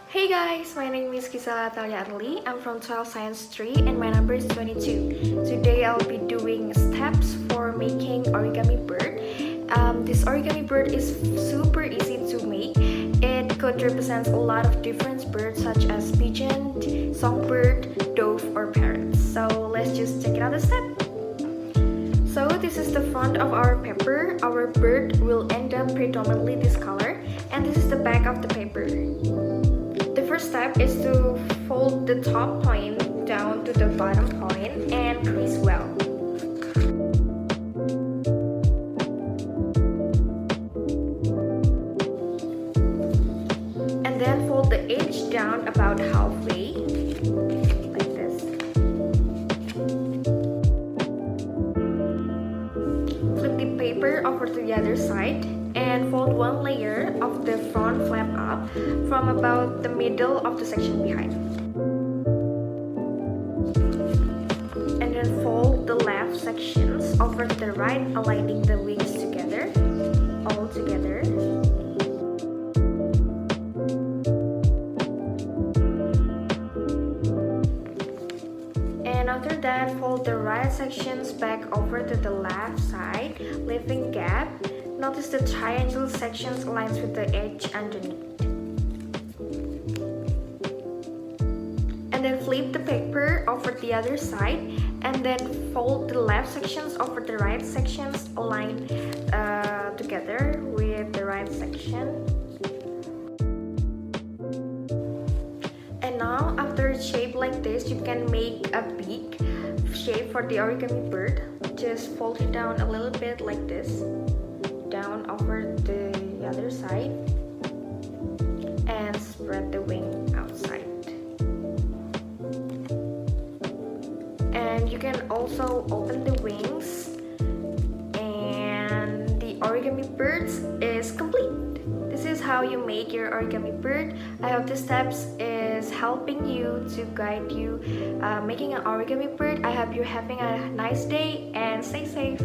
Hey guys, my name is Gisela Atalia. I'm from 12 Science 3 and my number is 22. Today I'll be doing steps for making origami bird. This origami bird is super easy to make. It could represent a lot of different birds such as pigeon, songbird, dove or parrot. So let's just check it out a step. So this is the front of our paper. Our bird will end up predominantly this color, and this is the back of the paper. The first step is to fold the top point down to the bottom point and crease well. And then fold the edge down about halfway, like this. Flip the paper over to the other side and fold one layer of the front flap up from about the middle of the section behind. And then fold the left sections over to the right, aligning the wings together, all together. And after that, fold the right sections back over to the left side, leaving gap. Notice the triangle sections aligns with the edge underneath. And then flip the paper over the other side and then fold the left sections over the right sections, align together with the right section. And now after a shape like this, you can make a beak shape for the origami bird. Just fold it down a little bit like this, down over the other side, and spread the wing outside. And you can also open the wings, and the origami bird is complete. This is how you make your origami bird. I hope this steps is helping you to guide you making an origami bird. I hope you're having a nice day and stay safe.